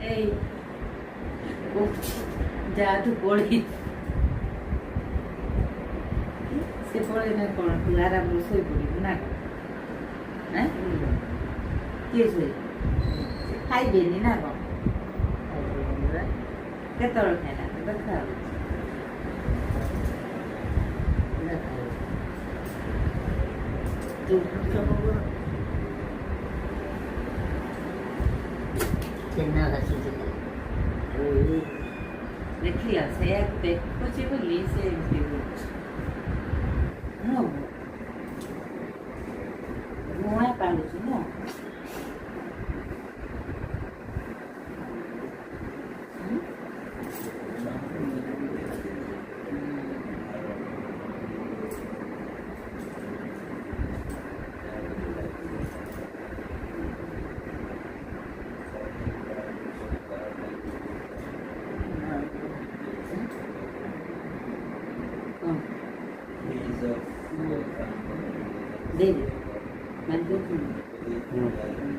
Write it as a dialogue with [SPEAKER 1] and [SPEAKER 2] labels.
[SPEAKER 1] এই ও যা তো পড়ি সে পড়ে না কোন তুই আরাম সই পড়ি না হ্যাঁ কে সই খাইবেনি না গো কেতବେଳେ ଖାଇଲା ଦେଖା ତୁ
[SPEAKER 2] ଛେନା ଘାସୁଥିଲେ
[SPEAKER 1] ଦେଖିଆ ସେଇଆକୁ ଦେଖୁଛି ବୋଲି ସେ ଏମିତି ହଉଛି ନୁହଁ ମୁହଁ ପାଲୁଛି ନୁହଁ Dele, mas do fundo.